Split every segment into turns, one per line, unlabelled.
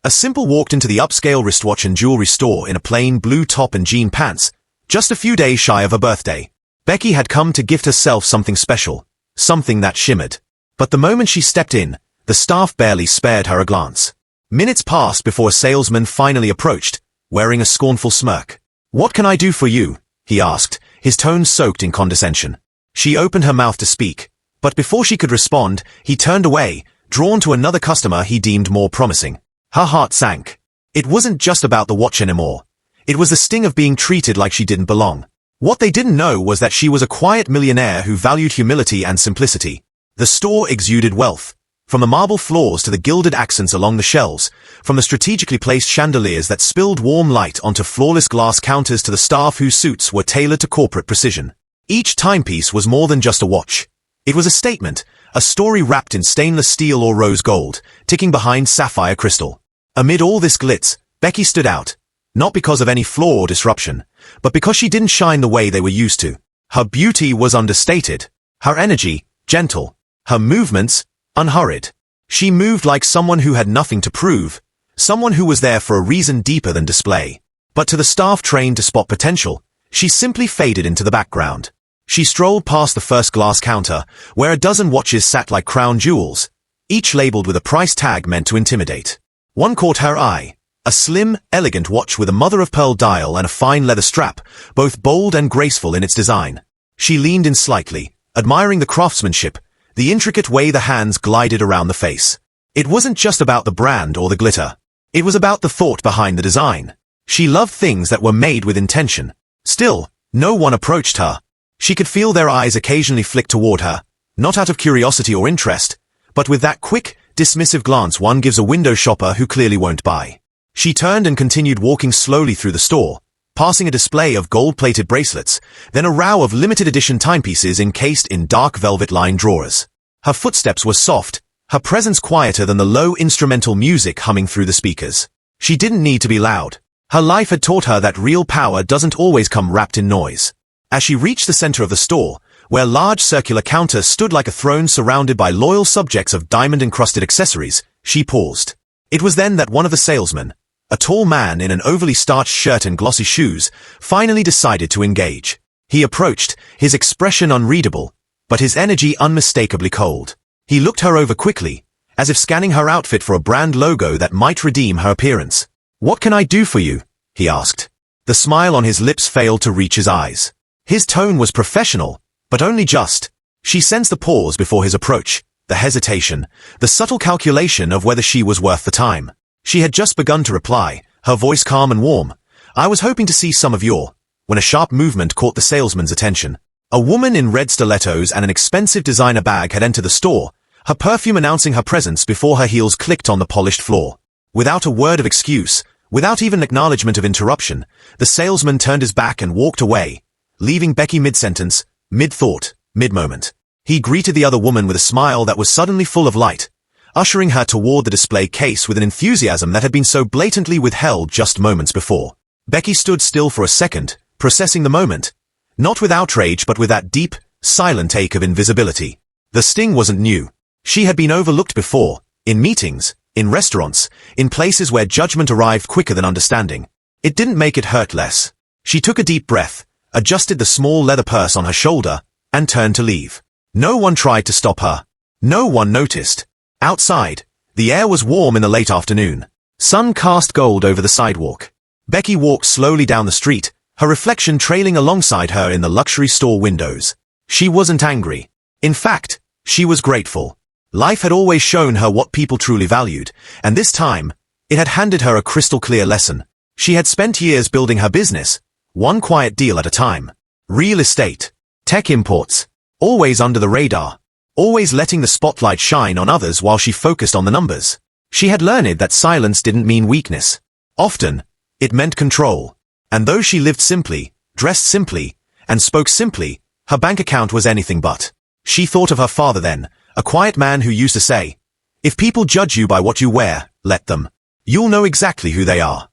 A simple walked into the upscale wristwatch and jewelry store in a plain blue top and jean pants, just a few days shy of her birthday. Becky had come to gift herself something special, something that shimmered. But the moment she stepped in, the staff barely spared her a glance. Minutes passed before a salesman finally approached, wearing a scornful smirk. "What can I do for you?" he asked, his tone soaked in condescension. She opened her mouth to speak, but before she could respond, he turned away, drawn to another customer he deemed more promising. Her heart sank. It wasn't just about the watch anymore. It was the sting of being treated like she didn't belong. What they didn't know was that she was a quiet millionaire who valued humility and simplicity. The store exuded wealth. From the marble floors to the gilded accents along the shelves, from the strategically placed chandeliers that spilled warm light onto flawless glass counters to the staff whose suits were tailored to corporate precision. Each timepiece was more than just a watch. It was a statement, a story wrapped in stainless steel or rose gold, ticking behind sapphire crystal. Amid all this glitz, Becky stood out, not because of any flaw or disruption, but because she didn't shine the way they were used to. Her beauty was understated, her energy gentle, her movements unhurried. She moved like someone who had nothing to prove, someone who was there for a reason deeper than display. But to the staff trained to spot potential, she simply faded into the background. She strolled past the first glass counter, where a dozen watches sat like crown jewels, each labeled with a price tag meant to intimidate. One caught her eye, a slim, elegant watch with a mother-of-pearl dial and a fine leather strap, both bold and graceful in its design. She leaned in slightly, admiring the craftsmanship, the intricate way the hands glided around the face. It wasn't just about the brand or the glitter. It was about the thought behind the design. She loved things that were made with intention. Still, no one approached her. She could feel their eyes occasionally flick toward her, not out of curiosity or interest, but with that quick, dismissive glance one gives a window shopper who clearly won't buy. She turned and continued walking slowly through the store, passing a display of gold-plated bracelets, then a row of limited-edition timepieces encased in dark velvet-lined drawers. Her footsteps were soft, her presence quieter than the low instrumental music humming through the speakers. She didn't need to be loud. Her life had taught her that real power doesn't always come wrapped in noise. As she reached the center of the store, where large circular counters stood like a throne surrounded by loyal subjects of diamond-encrusted accessories, she paused. It was then that one of the salesmen, a tall man in an overly starched shirt and glossy shoes, finally decided to engage. He approached, his expression unreadable, but his energy unmistakably cold. He looked her over quickly, as if scanning her outfit for a brand logo that might redeem her appearance. "What can I do for you?" he asked. The smile on his lips failed to reach his eyes. His tone was professional, but only just. She sensed the pause before his approach, the hesitation, the subtle calculation of whether she was worth the time. She had just begun to reply, her voice calm and warm. "I was hoping to see some of your," when a sharp movement caught the salesman's attention. A woman in red stilettos and an expensive designer bag had entered the store, her perfume announcing her presence before her heels clicked on the polished floor. Without a word of excuse, without even acknowledgement of interruption, the salesman turned his back and walked away, leaving Becky mid-sentence, mid-thought, mid-moment. He greeted the other woman with a smile that was suddenly full of light, ushering her toward the display case with an enthusiasm that had been so blatantly withheld just moments before. Becky stood still for a second, processing the moment, not with outrage but with that deep, silent ache of invisibility. The sting wasn't new. She had been overlooked before, in meetings, in restaurants, in places where judgment arrived quicker than understanding. It didn't make it hurt less. She took a deep breath, adjusted the small leather purse on her shoulder, and turned to leave. No one tried to stop her. No one noticed. Outside, the air was warm in the late afternoon. Sun cast gold over the sidewalk. Becky walked slowly down the street, her reflection trailing alongside her in the luxury store windows. She wasn't angry. In fact, she was grateful. Life had always shown her what people truly valued, and this time, it had handed her a crystal-clear lesson. She had spent years building her business, one quiet deal at a time. Real estate, tech imports, always under the radar, always letting the spotlight shine on others while she focused on the numbers. She had learned that silence didn't mean weakness. Often, it meant control. And though she lived simply, dressed simply, and spoke simply, her bank account was anything but. She thought of her father then, a quiet man who used to say, "If people judge you by what you wear, let them. You'll know exactly who they are."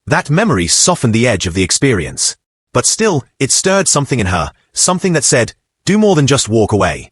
That memory softened the edge of the experience. But still, it stirred something in her, something that said, do more than just walk away.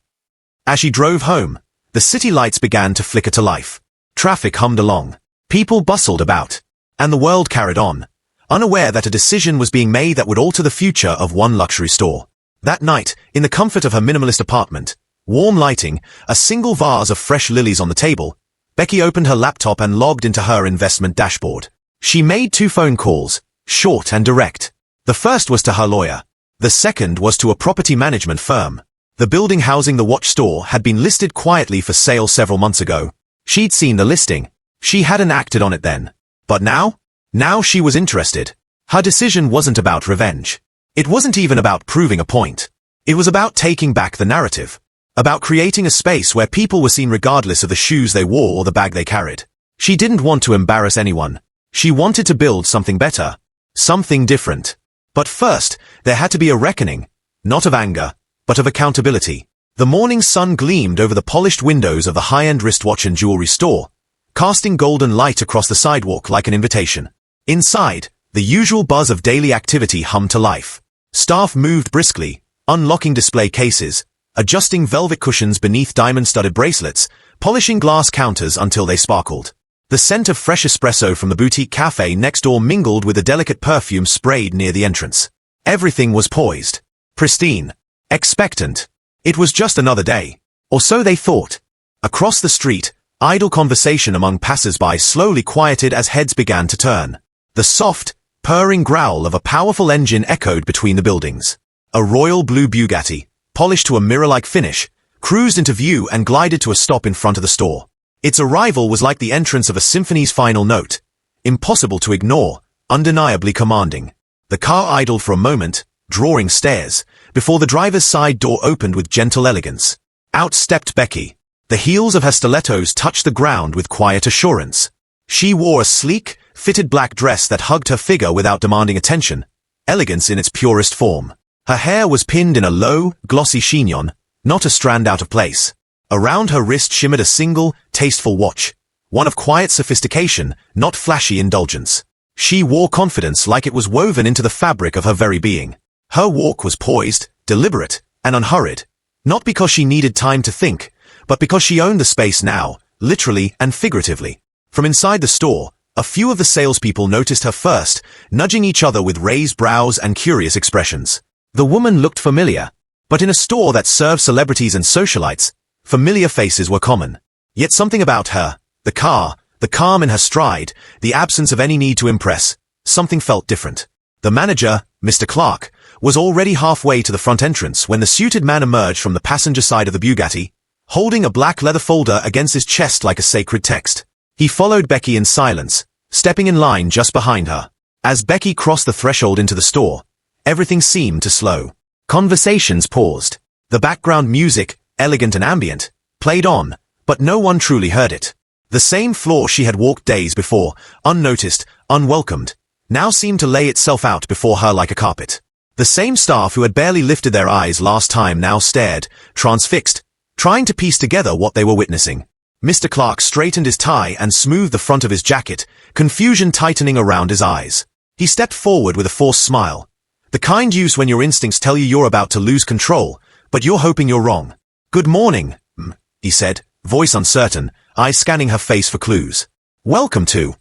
As she drove home, the city lights began to flicker to life. Traffic hummed along. People bustled about. And the world carried on, unaware that a decision was being made that would alter the future of one luxury store. That night, in the comfort of her minimalist apartment, warm lighting, a single vase of fresh lilies on the table, Becky opened her laptop and logged into her investment dashboard. She made 2 phone calls, short and direct. The first was to her lawyer. The second was to a property management firm. The building housing the watch store had been listed quietly for sale several months ago. She'd seen the listing. She hadn't acted on it then. But now she was interested. Her decision wasn't about revenge. It wasn't even about proving a point. It was about taking back the narrative. About creating a space where people were seen regardless of the shoes they wore or the bag they carried. She didn't want to embarrass anyone. She wanted to build something better. Something different. But first, there had to be a reckoning. Not of anger, but of accountability. The morning sun gleamed over the polished windows of the high-end wristwatch and jewelry store, casting golden light across the sidewalk like an invitation. Inside, the usual buzz of daily activity hummed to life. Staff moved briskly, unlocking display cases, adjusting velvet cushions beneath diamond-studded bracelets, polishing glass counters until they sparkled. The scent of fresh espresso from the boutique cafe next door mingled with the delicate perfume sprayed near the entrance. Everything was poised, pristine, expectant. It was just another day. Or so they thought. Across the street, idle conversation among passers-by slowly quieted as heads began to turn. The soft, purring growl of a powerful engine echoed between the buildings. A royal blue Bugatti, polished to a mirror-like finish, cruised into view and glided to a stop in front of the store. Its arrival was like the entrance of a symphony's final note. Impossible to ignore, undeniably commanding. The car idled for a moment, drawing stares, before the driver's side door opened with gentle elegance. Out stepped Becky. The heels of her stilettos touched the ground with quiet assurance. She wore a sleek, fitted black dress that hugged her figure without demanding attention, elegance in its purest form. Her hair was pinned in a low, glossy chignon, not a strand out of place. Around her wrist shimmered a single, tasteful watch, one of quiet sophistication, not flashy indulgence. She wore confidence like it was woven into the fabric of her very being. Her walk was poised, deliberate, and unhurried, not because she needed time to think, but because she owned the space now, literally and figuratively. From inside the store, a few of the salespeople noticed her first, nudging each other with raised brows and curious expressions. The woman looked familiar, but in a store that served celebrities and socialites, familiar faces were common. Yet something about her, the calm in her stride, the absence of any need to impress, something felt different. The manager, Mr. Clark, was already halfway to the front entrance when the suited man emerged from the passenger side of the Bugatti, holding a black leather folder against his chest like a sacred text. He followed Becky in silence, stepping in line just behind her. As Becky crossed the threshold into the store, everything seemed to slow. Conversations paused. The background music, elegant and ambient, played on, but no one truly heard it. The same floor she had walked days before, unnoticed, unwelcomed, now seemed to lay itself out before her like a carpet. The same staff who had barely lifted their eyes last time now stared, transfixed, trying to piece together what they were witnessing. Mr. Clark straightened his tie and smoothed the front of his jacket, confusion tightening around his eyes. He stepped forward with a forced smile. The kind use when your instincts tell you you're about to lose control, but you're hoping you're wrong. "Good morning," he said, voice uncertain, eyes scanning her face for clues. "Welcome to."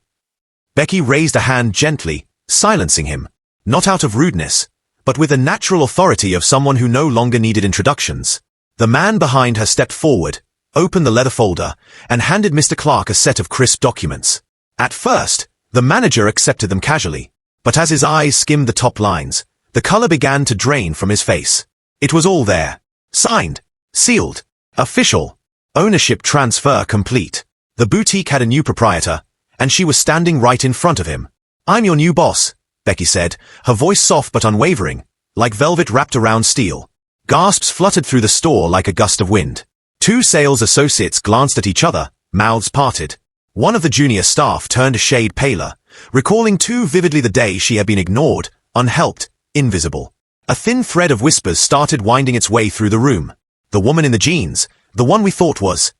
Becky raised a hand gently, silencing him. Not out of rudeness, but with the natural authority of someone who no longer needed introductions. The man behind her stepped forward, opened the leather folder, and handed Mr. Clark a set of crisp documents. At first, the manager accepted them casually, but as his eyes skimmed the top lines, the color began to drain from his face. It was all there. Signed, sealed, official, ownership transfer complete. The boutique had a new proprietor, and she was standing right in front of him. "I'm your new boss," Becky said, her voice soft but unwavering, like velvet wrapped around steel. Gasps fluttered through the store like a gust of wind. Two sales associates glanced at each other, mouths parted. One of the junior staff turned a shade paler, recalling too vividly the day she had been ignored, unhelped, invisible. A thin thread of whispers started winding its way through the room. The woman in the jeans, the one we thought was.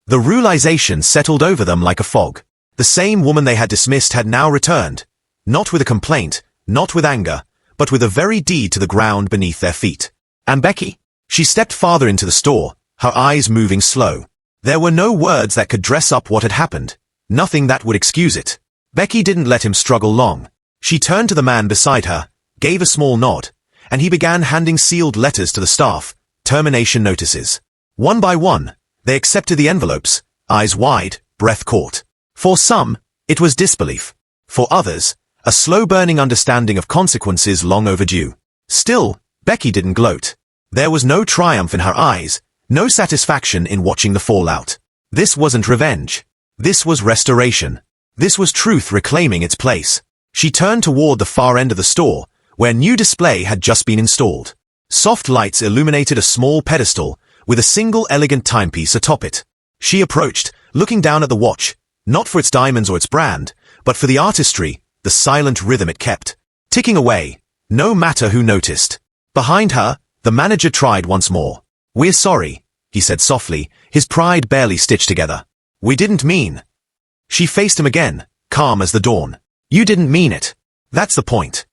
The realization settled over them like a fog. The same woman they had dismissed had now returned, not with a complaint, not with anger, but with a very deed to the ground beneath their feet. And Becky? She stepped farther into the store, her eyes moving slow. There were no words that could dress up what had happened, Nothing that would excuse it. Becky didn't let him struggle long. She turned to the man beside her, gave a small nod, and he began handing sealed letters to the staff, termination notices. One by one, they accepted the envelopes, eyes wide, breath caught. For some, it was disbelief. For others, a slow-burning understanding of consequences long overdue. Still, Becky didn't gloat. There was no triumph in her eyes, no satisfaction in watching the fallout. This wasn't revenge. This was restoration. This was truth reclaiming its place. She turned toward the far end of the store, where new display had just been installed. Soft lights illuminated a small pedestal, with a single elegant timepiece atop it. She approached, looking down at the watch, not for its diamonds or its brand, but for the artistry, the silent rhythm it kept, ticking away, no matter who noticed. Behind her, the manager tried once more. "We're sorry," he said softly, his pride barely stitched together. "We didn't mean." She faced him again, calm as the dawn. "You didn't mean it. That's the point."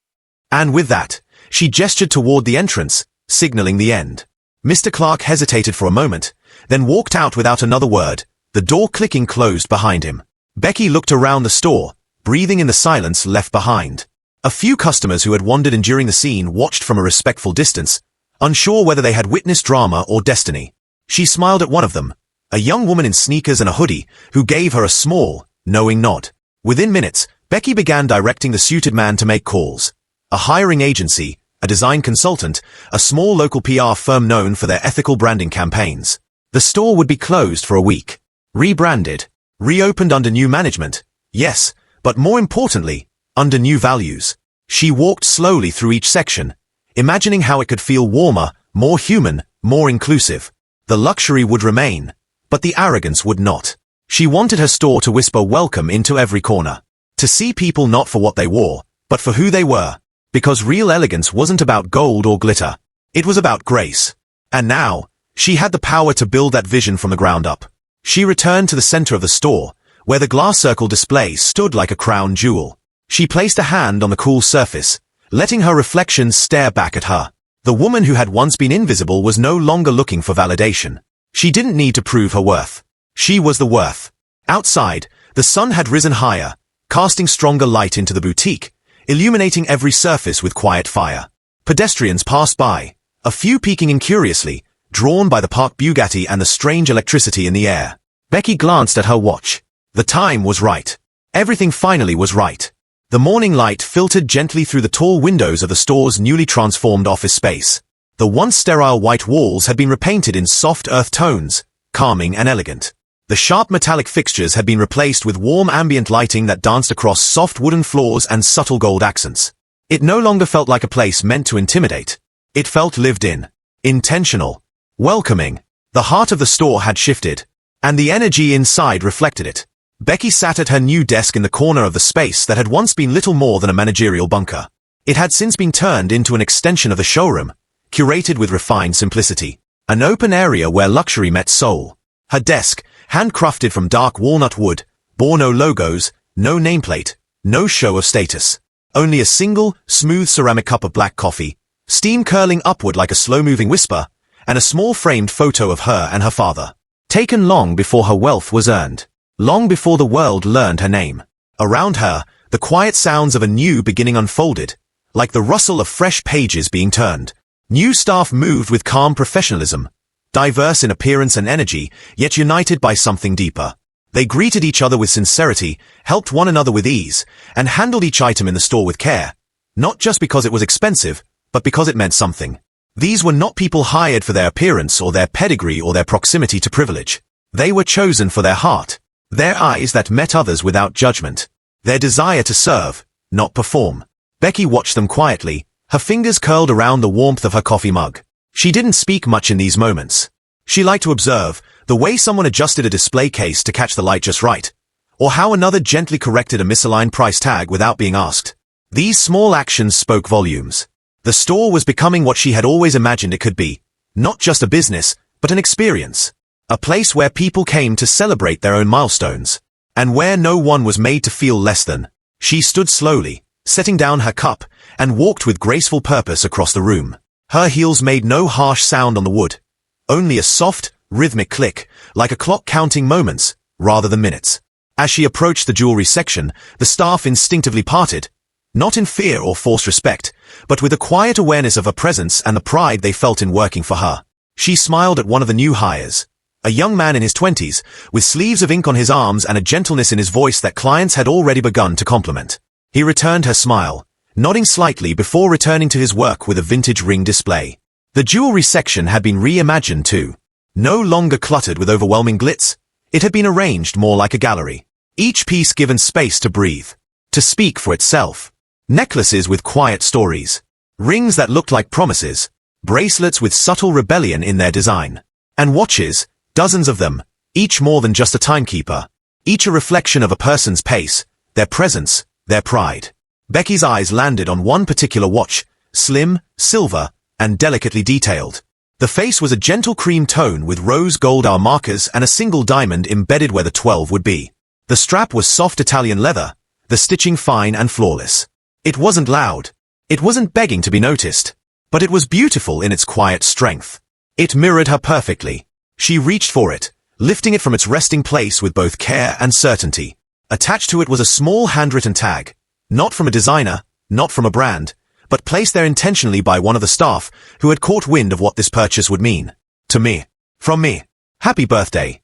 And with that, she gestured toward the entrance, signaling the end. Mr. Clark hesitated for a moment, then walked out without another word, the door clicking closed behind him. Becky looked around the store, breathing in the silence left behind. A few customers who had wandered in during the scene watched from a respectful distance, unsure whether they had witnessed drama or destiny. She smiled at one of them, a young woman in sneakers and a hoodie, who gave her a small, knowing nod. Within minutes, Becky began directing the suited man to make calls. A hiring agency, a design consultant, a small local PR firm known for their ethical branding campaigns. The store would be closed for a week. Rebranded. Reopened under new management. Yes, but more importantly, under new values. She walked slowly through each section, imagining how it could feel warmer, more human, more inclusive. The luxury would remain, but the arrogance would not. She wanted her store to whisper welcome into every corner. To see people not for what they wore, but for who they were. Because real elegance wasn't about gold or glitter. It was about grace. And now, she had the power to build that vision from the ground up. She returned to the center of the store, where the glass circle display stood like a crown jewel. She placed a hand on the cool surface, letting her reflections stare back at her. The woman who had once been invisible was no longer looking for validation. She didn't need to prove her worth. She was the worth. Outside, the sun had risen higher, casting stronger light into the boutique, illuminating every surface with quiet fire. Pedestrians passed by, a few peeking in curiously, drawn by the parked Bugatti and the strange electricity in the air. Becky glanced at her watch. The time was right. Everything finally was right. The morning light filtered gently through the tall windows of the store's newly transformed office space. The once sterile white walls had been repainted in soft earth tones, calming and elegant. The sharp metallic fixtures had been replaced with warm ambient lighting that danced across soft wooden floors and subtle gold accents. It no longer felt like a place meant to intimidate. It felt lived in, intentional, welcoming. The heart of the store had shifted, and the energy inside reflected it. Becky sat at her new desk in the corner of the space that had once been little more than a managerial bunker. It had since been turned into an extension of the showroom, curated with refined simplicity. An open area where luxury met soul. Her desk, handcrafted from dark walnut wood, bore no logos, no nameplate, no show of status. Only a single, smooth ceramic cup of black coffee, steam curling upward like a slow-moving whisper, and a small framed photo of her and her father. Taken long before her wealth was earned. Long before the world learned her name. Around her, the quiet sounds of a new beginning unfolded, like the rustle of fresh pages being turned. New staff moved with calm professionalism, diverse in appearance and energy, yet united by something deeper. They greeted each other with sincerity, helped one another with ease, and handled each item in the store with care, not just because it was expensive, but because it meant something. These were not people hired for their appearance or their pedigree or their proximity to privilege. They were chosen for their heart, their eyes that met others without judgment, their desire to serve, not perform. Becky watched them quietly, her fingers curled around the warmth of her coffee mug. She didn't speak much in these moments. She liked to observe the way someone adjusted a display case to catch the light just right, or how another gently corrected a misaligned price tag without being asked. These small actions spoke volumes. The store was becoming what she had always imagined it could be, not just a business, but an experience. A place where people came to celebrate their own milestones, and where no one was made to feel less than. She stood slowly, setting down her cup, and walked with graceful purpose across the room. Her heels made no harsh sound on the wood, only a soft, rhythmic click, like a clock counting moments, rather than minutes. As she approached the jewelry section, the staff instinctively parted, not in fear or forced respect, but with a quiet awareness of her presence and the pride they felt in working for her. She smiled at one of the new hires, a young man in his 20s, with sleeves of ink on his arms and a gentleness in his voice that clients had already begun to compliment. He returned her smile, nodding slightly before returning to his work with a vintage ring display. The jewelry section had been reimagined too. No longer cluttered with overwhelming glitz, it had been arranged more like a gallery. Each piece given space to breathe, to speak for itself. Necklaces with quiet stories, rings that looked like promises, bracelets with subtle rebellion in their design, and watches, dozens of them, each more than just a timekeeper, each a reflection of a person's pace, their presence, their pride. Becky's eyes landed on one particular watch, slim, silver, and delicately detailed. The face was a gentle cream tone with rose gold hour markers and a single diamond embedded where the 12 would be. The strap was soft Italian leather, the stitching fine and flawless. It wasn't loud. It wasn't begging to be noticed. But it was beautiful in its quiet strength. It mirrored her perfectly. She reached for it, lifting it from its resting place with both care and certainty. Attached to it was a small handwritten tag, not from a designer, not from a brand, but placed there intentionally by one of the staff who had caught wind of what this purchase would mean. To me. From me. Happy birthday.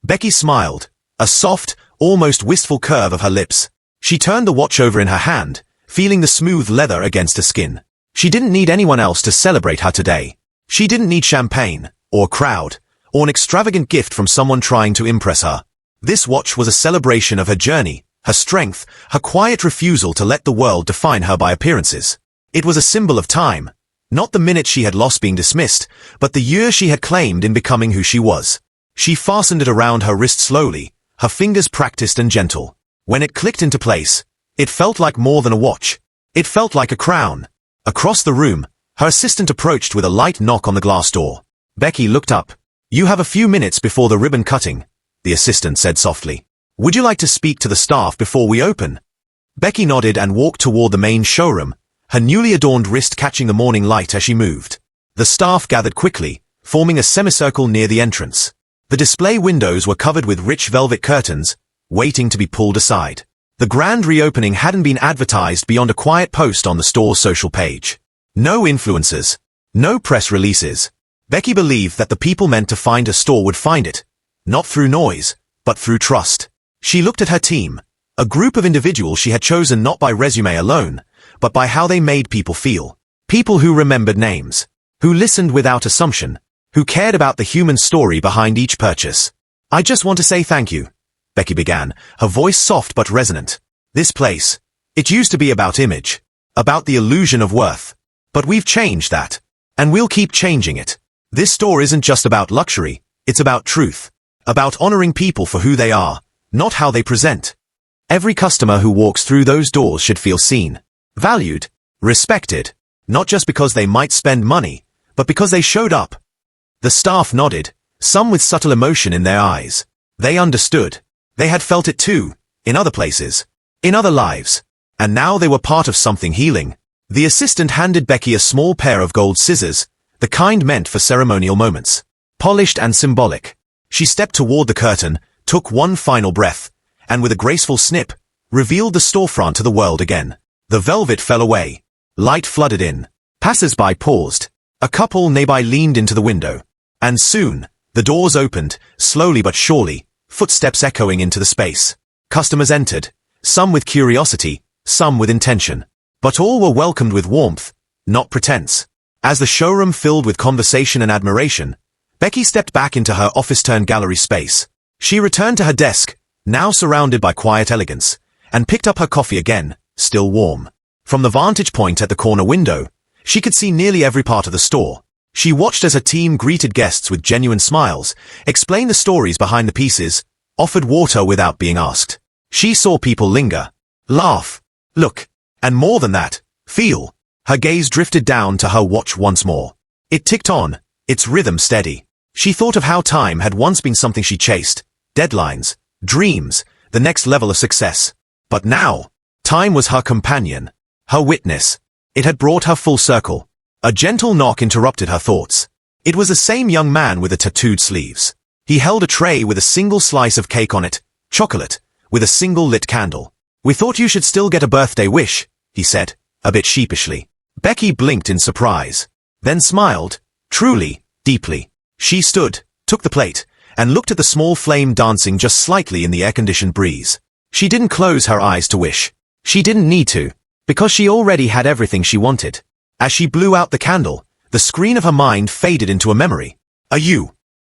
Becky smiled, a soft, almost wistful curve of her lips. She turned the watch over in her hand, feeling the smooth leather against her skin. She didn't need anyone else to celebrate her today. She didn't need champagne, or crowd, or an extravagant gift from someone trying to impress her. This watch was a celebration of her journey, her strength, her quiet refusal to let the world define her by appearances. It was a symbol of time, not the minute she had lost being dismissed, but the year she had claimed in becoming who she was. She fastened it around her wrist slowly, her fingers practiced and gentle. When it clicked into place, it felt like more than a watch. It felt like a crown. Across the room, her assistant approached with a light knock on the glass door. Becky looked up. "You have a few minutes before the ribbon cutting," the assistant said softly. "Would you like to speak to the staff before we open?" Becky nodded and walked toward the main showroom, her newly adorned wrist catching the morning light as she moved. The staff gathered quickly, forming a semicircle near the entrance. The display windows were covered with rich velvet curtains, waiting to be pulled aside. The grand reopening hadn't been advertised beyond a quiet post on the store's social page. No influencers, no press releases. Becky believed that the people meant to find her store would find it, not through noise, but through trust. She looked at her team, a group of individuals she had chosen not by resume alone, but by how they made people feel. People who remembered names, who listened without assumption, who cared about the human story behind each purchase. "I just want to say thank you," Becky began, her voice soft but resonant. "This place, it used to be about image, about the illusion of worth. But we've changed that, and we'll keep changing it. This store isn't just about luxury, it's about truth, about honoring people for who they are, not how they present. Every customer who walks through those doors should feel seen, valued, respected, not just because they might spend money, but because they showed up." The staff nodded, some with subtle emotion in their eyes. They understood. They had felt it too, in other places, in other lives, and now they were part of something healing. The assistant handed Becky a small pair of gold scissors, the kind meant for ceremonial moments. Polished and symbolic. She stepped toward the curtain, took one final breath, and with a graceful snip, revealed the storefront to the world again. The velvet fell away. Light flooded in. Passers-by paused. A couple nearby leaned into the window. And soon, the doors opened, slowly but surely, footsteps echoing into the space. Customers entered, some with curiosity, some with intention. But all were welcomed with warmth, not pretense. As the showroom filled with conversation and admiration, Becky stepped back into her office-turned-gallery space. She returned to her desk, now surrounded by quiet elegance, and picked up her coffee again, still warm. From the vantage point at the corner window, she could see nearly every part of the store. She watched as her team greeted guests with genuine smiles, explained the stories behind the pieces, offered water without being asked. She saw people linger, laugh, look, and more than that, feel. Her gaze drifted down to her watch once more. It ticked on, its rhythm steady. She thought of how time had once been something she chased, deadlines, dreams, the next level of success. But now, time was her companion, her witness. It had brought her full circle. A gentle knock interrupted her thoughts. It was the same young man with the tattooed sleeves. He held a tray with a single slice of cake on it, chocolate, with a single lit candle. "We thought you should still get a birthday wish," he said, a bit sheepishly. Becky blinked in surprise, then smiled, truly, deeply. She stood, took the plate, and looked at the small flame dancing just slightly in the air-conditioned breeze. She didn't close her eyes to wish. She didn't need to, because she already had everything she wanted. As she blew out the candle, the screen of her mind faded into a memory. "Are you